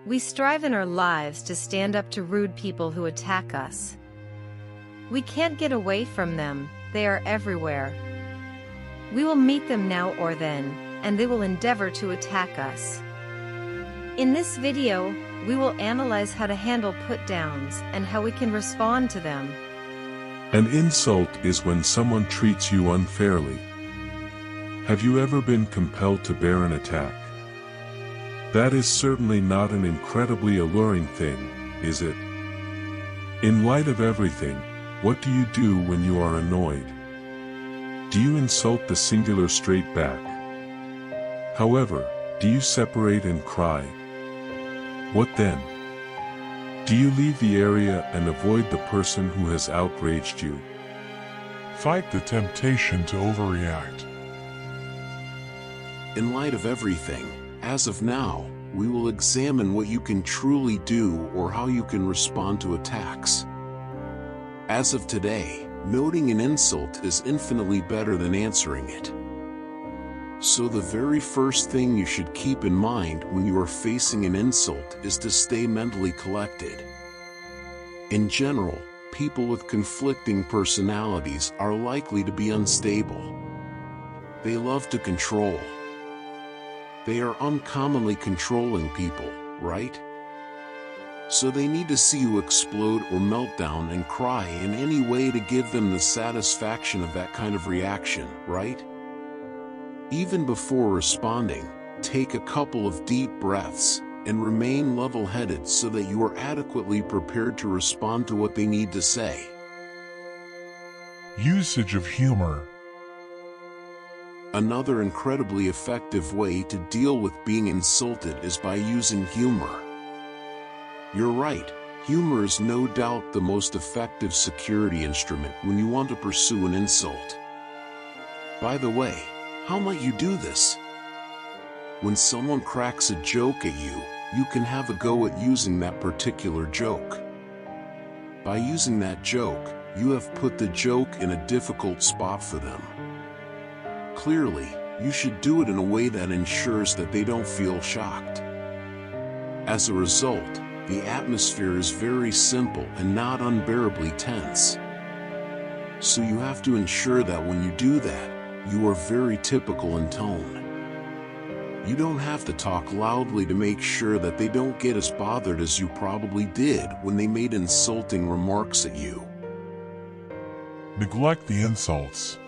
We strive in our lives to stand up to rude people who attack us. We can't get away from them, they are everywhere. We will meet them now or then, and they will endeavor to attack us. In this video, we will analyze how to handle put-downs and how we can respond to them. An insult is when someone treats you unfairly. Have you ever been compelled to bear an attack? That is certainly not an incredibly alluring thing, is it? In light of everything, what do you do when you are annoyed? Do you insult the singular straight back? However, do you separate and cry? What then? Do you leave the area and avoid the person who has outraged you? Fight the temptation to overreact. In light of everything, as of now, we will examine what you can truly do or how you can respond to attacks. As of today, noting an insult is infinitely better than answering it. So the very first thing you should keep in mind when you are facing an insult is to stay mentally collected. In general, people with conflicting personalities are likely to be unstable. They love to control. They are uncommonly controlling people, right? So they need to see you explode or melt down and cry in any way to give them the satisfaction of that kind of reaction, right? Even before responding, take a couple of deep breaths and remain level-headed so that you are adequately prepared to respond to what they need to say. Usage of humor. Another incredibly effective way to deal with being insulted is by using humor. You're right, humor is no doubt the most effective security instrument when you want to pursue an insult. By the way, how might you do this? When someone cracks a joke at you, you can have a go at using that particular joke. By using that joke, you have put the joke in a difficult spot for them. Clearly, you should do it in a way that ensures that they don't feel shocked. As a result, the atmosphere is very simple and not unbearably tense. So you have to ensure that when you do that, you are very typical in tone. You don't have to talk loudly to make sure that they don't get as bothered as you probably did when they made insulting remarks at you. Neglect the insults.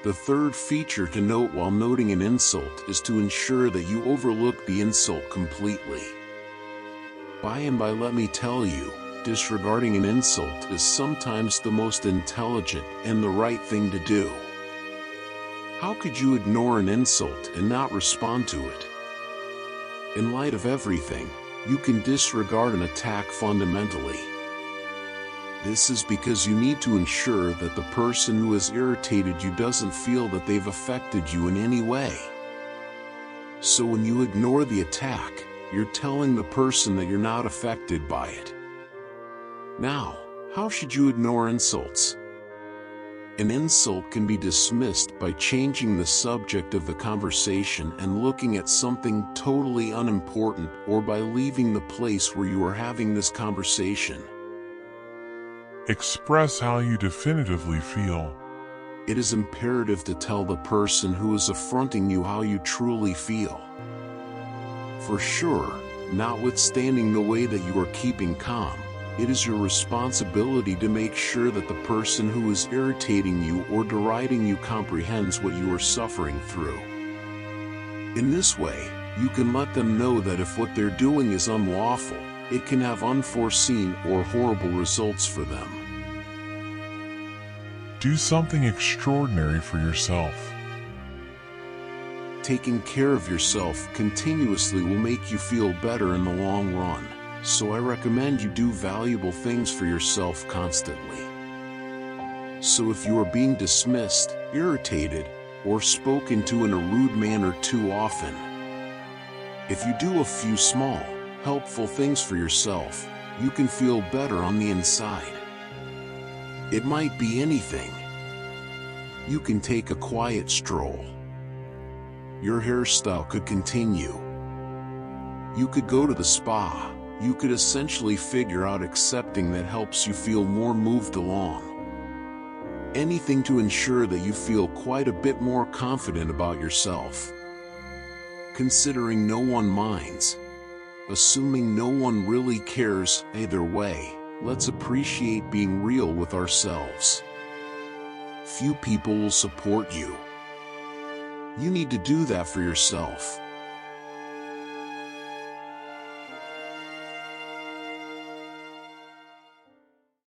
The third feature to note while noting an insult is to ensure that you overlook the insult completely. By and by, let me tell you, disregarding an insult is sometimes the most intelligent and the right thing to do. How could you ignore an insult and not respond to it? In light of everything, you can disregard an attack fundamentally. This is because you need to ensure that the person who has irritated you doesn't feel that they've affected you in any way. So when you ignore the attack, you're telling the person that you're not affected by it. Now, how should you ignore insults? An insult can be dismissed by changing the subject of the conversation and looking at something totally unimportant, or by leaving the place where you are having this conversation. Express how you definitively feel. It is imperative to tell the person who is affronting you how you truly feel. For sure, notwithstanding the way that you are keeping calm, it is your responsibility to make sure that the person who is irritating you or deriding you comprehends what you are suffering through. In this way, you can let them know that if what they're doing is unlawful, it can have unforeseen or horrible results for them. Do something extraordinary for yourself. Taking care of yourself continuously will make you feel better in the long run, so I recommend you do valuable things for yourself constantly. So if you are being dismissed, irritated, or spoken to in a rude manner too often, if you do a few small, helpful things for yourself, you can feel better on the inside. It might be anything. You can take a quiet stroll. Your hairstyle could continue. You could go to the spa. You could essentially figure out accepting that helps you feel more moved along. Anything to ensure that you feel quite a bit more confident about yourself. Considering no one minds, assuming no one really cares either way, let's appreciate being real with ourselves. Few people will support you. You need to do that for yourself.